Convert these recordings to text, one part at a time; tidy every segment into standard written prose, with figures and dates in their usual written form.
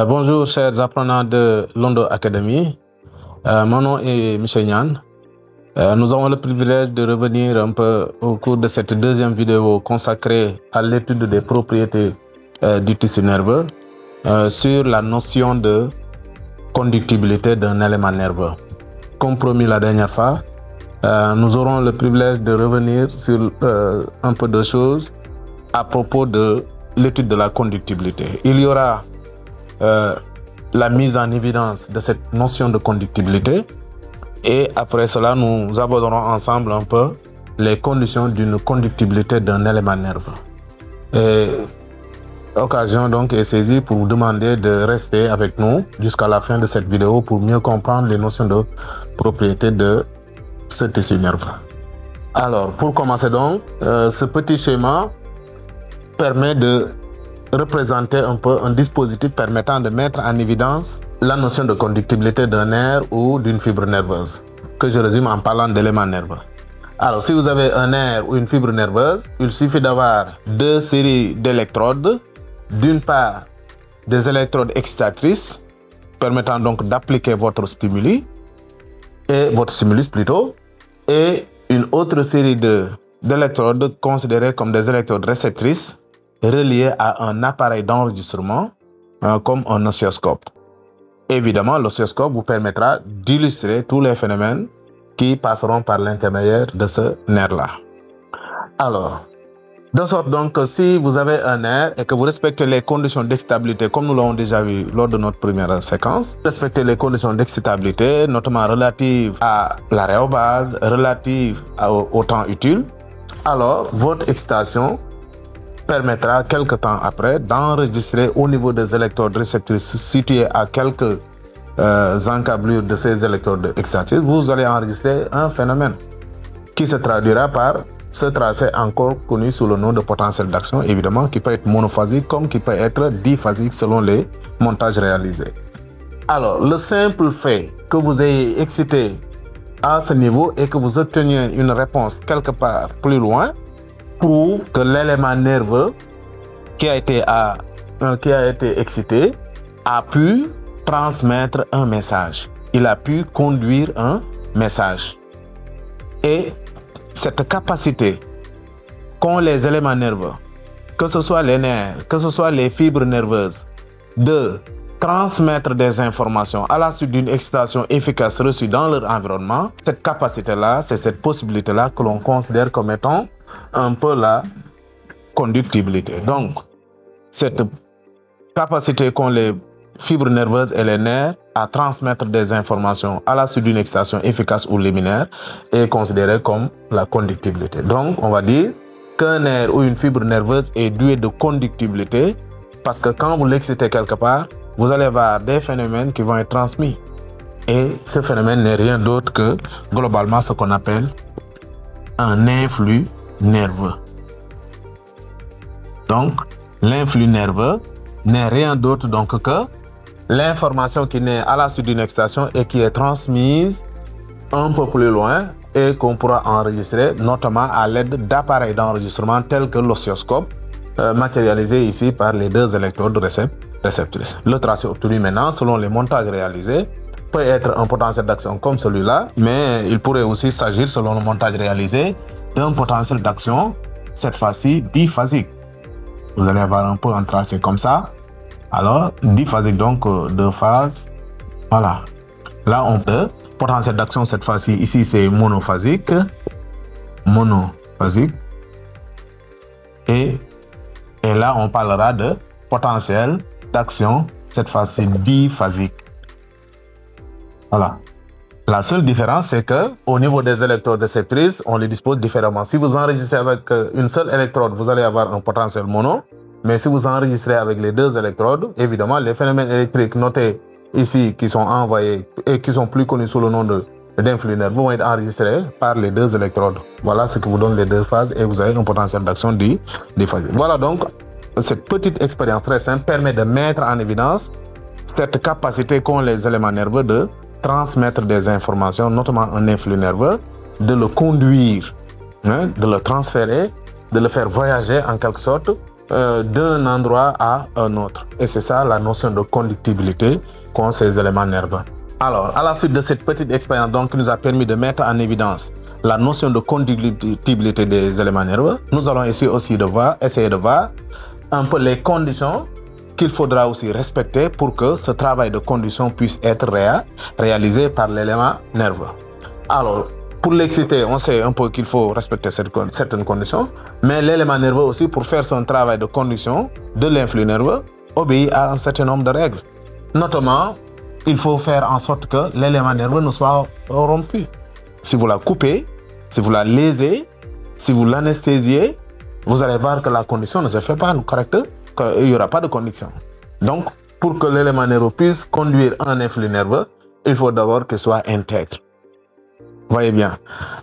Bonjour chers apprenants de Londo Academy. Mon nom est Michel Nyan. Nous avons le privilège de revenir un peu au cours de cette deuxième vidéo consacrée à l'étude des propriétés du tissu nerveux sur la notion de conductibilité d'un élément nerveux. Comme promis la dernière fois, nous aurons le privilège de revenir sur un peu de choses à propos de l'étude de la conductibilité. Il y aura la mise en évidence de cette notion de conductibilité et après cela nous aborderons ensemble un peu les conditions d'une conductibilité d'un élément nerveux. Et l'occasion donc est saisie pour vous demander de rester avec nous jusqu'à la fin de cette vidéo pour mieux comprendre les notions de propriété de ce tissu nerveux. Alors pour commencer donc, ce petit schéma permet de représenter un peu un dispositif permettant de mettre en évidence la notion de conductibilité d'un nerf ou d'une fibre nerveuse, que je résume en parlant d'éléments nerveux. Alors, si vous avez un nerf ou une fibre nerveuse, il suffit d'avoir deux séries d'électrodes. D'une part, des électrodes excitatrices, permettant donc d'appliquer votre stimulus plutôt, et une autre série d'électrodes considérées comme des électrodes réceptrices, relié à un appareil d'enregistrement comme un oscilloscope. Évidemment, l'oscilloscope vous permettra d'illustrer tous les phénomènes qui passeront par l'intermédiaire de ce nerf-là. Alors, de sorte donc que si vous avez un nerf et que vous respectez les conditions d'excitabilité, comme nous l'avons déjà vu lors de notre première séquence, respectez les conditions d'excitabilité, notamment relatives à l'aréobase, relatives au temps utile, alors votre excitation permettra quelque temps après d'enregistrer au niveau des électrodes réceptrices situées à quelques encablures de ces électrodes excitatrices. Vous allez enregistrer un phénomène qui se traduira par ce tracé encore connu sous le nom de potentiel d'action, évidemment, qui peut être monophasique comme qui peut être diphasique selon les montages réalisés. Alors, le simple fait que vous ayez excité à ce niveau et que vous obteniez une réponse quelque part plus loin prouve que l'élément nerveux qui a été excité a pu transmettre un message. Il a pu conduire un message. Et cette capacité qu'ont les éléments nerveux, que ce soit les nerfs, que ce soit les fibres nerveuses, de transmettre des informations à la suite d'une excitation efficace reçue dans leur environnement, cette capacité-là, c'est cette possibilité-là que l'on considère comme étant un peu la conductibilité. Donc, cette capacité qu'ont les fibres nerveuses et les nerfs à transmettre des informations à la suite d'une excitation efficace ou liminaire est considérée comme la conductibilité. Donc, on va dire qu'un nerf ou une fibre nerveuse est doué de conductibilité parce que quand vous l'excitez quelque part, vous allez avoir des phénomènes qui vont être transmis. Et ce phénomène n'est rien d'autre que globalement ce qu'on appelle un influx nerveux. Donc, l'influx nerveux n'est rien d'autre donc que l'information qui naît à la suite d'une excitation et qui est transmise un peu plus loin et qu'on pourra enregistrer notamment à l'aide d'appareils d'enregistrement tels que l'oscilloscope, matérialisé ici par les deux électrodes réceptrices. Le tracé obtenu maintenant selon les montages réalisés peut être un potentiel d'action comme celui-là, mais il pourrait aussi s'agir selon le montage réalisé d'un potentiel d'action, cette fois-ci diphasique. Vous allez avoir un peu un tracé comme ça. Alors, diphasique donc deux phases. Voilà. Là, on peut. Potentiel d'action, cette fois-ci, ici, c'est monophasique. Monophasique. Et là, on parlera de potentiel d'action, cette fois-ci diphasique. Voilà. La seule différence, c'est que au niveau des électrodes réceptrices, on les dispose différemment. Si vous enregistrez avec une seule électrode, vous allez avoir un potentiel mono. Mais si vous enregistrez avec les deux électrodes, évidemment, les phénomènes électriques notés ici, qui sont envoyés et qui sont plus connus sous le nom d'influx nerveux, vont être enregistrés par les deux électrodes. Voilà ce qui vous donne les deux phases et vous avez un potentiel d'action diphasique. Voilà donc, cette petite expérience très simple permet de mettre en évidence cette capacité qu'ont les éléments nerveux de transmettre des informations, notamment un influx nerveux, de le conduire, de le transférer, de le faire voyager en quelque sorte d'un endroit à un autre. Et c'est ça la notion de conductibilité qu'ont ces éléments nerveux. Alors, à la suite de cette petite expérience donc, qui nous a permis de mettre en évidence la notion de conductibilité des éléments nerveux, nous allons essayer aussi essayer de voir un peu les conditions qu'il faudra aussi respecter pour que ce travail de conduction puisse être réalisé par l'élément nerveux. Alors, pour l'exciter, on sait un peu qu'il faut respecter certaines conditions, mais l'élément nerveux aussi, pour faire son travail de conduction de l'influx nerveux, obéit à un certain nombre de règles. Notamment, il faut faire en sorte que l'élément nerveux ne soit rompu. Si vous la coupez, si vous la lésez, si vous l'anesthésiez, vous allez voir que la conduction ne se fait pas correcte, qu'il n'y aura pas de conduction. Donc, pour que l'élément nerveux puisse conduire un influx nerveux, il faut d'abord qu'il soit intègre. Voyez bien.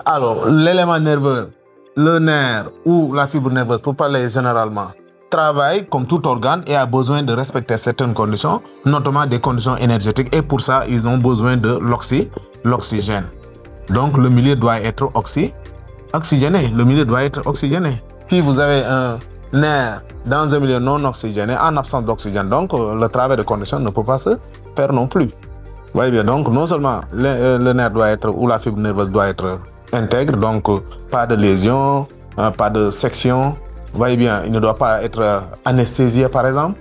Alors, l'élément nerveux, le nerf ou la fibre nerveuse, pour parler généralement, travaille comme tout organe et a besoin de respecter certaines conditions, notamment des conditions énergétiques. Et pour ça, ils ont besoin de l'oxygène. Donc, le milieu doit être oxygéné. Le milieu doit être oxygéné. Si vous avez un nerf dans un milieu non oxygéné, en absence d'oxygène, donc le travail de conduction ne peut pas se faire non plus. Vous voyez bien, donc non seulement le nerf doit être, ou la fibre nerveuse doit être intègre, donc pas de lésion, pas de section. Vous voyez bien, il ne doit pas être anesthésié par exemple.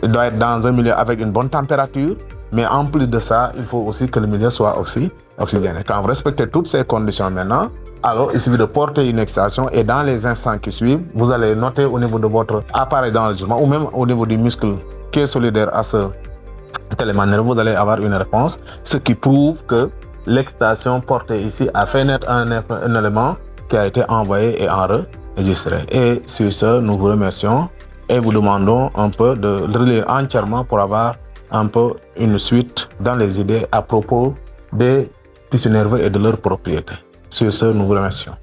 Il doit être dans un milieu avec une bonne température. Mais en plus de ça, il faut aussi que le milieu soit oxygéné. Quand vous respectez toutes ces conditions maintenant, alors il suffit de porter une excitation et dans les instants qui suivent, vous allez noter au niveau de votre appareil d'enregistrement ou même au niveau du muscle qui est solidaire à ce élément nerveux, vous allez avoir une réponse, ce qui prouve que l'excitation portée ici a fait naître un élément qui a été envoyé et enregistré. Et sur ce, nous vous remercions et vous demandons un peu de relire entièrement pour avoir un peu une suite dans les idées à propos des tissus nerveux et de leurs propriétés. Sur ce, nous vous remercions.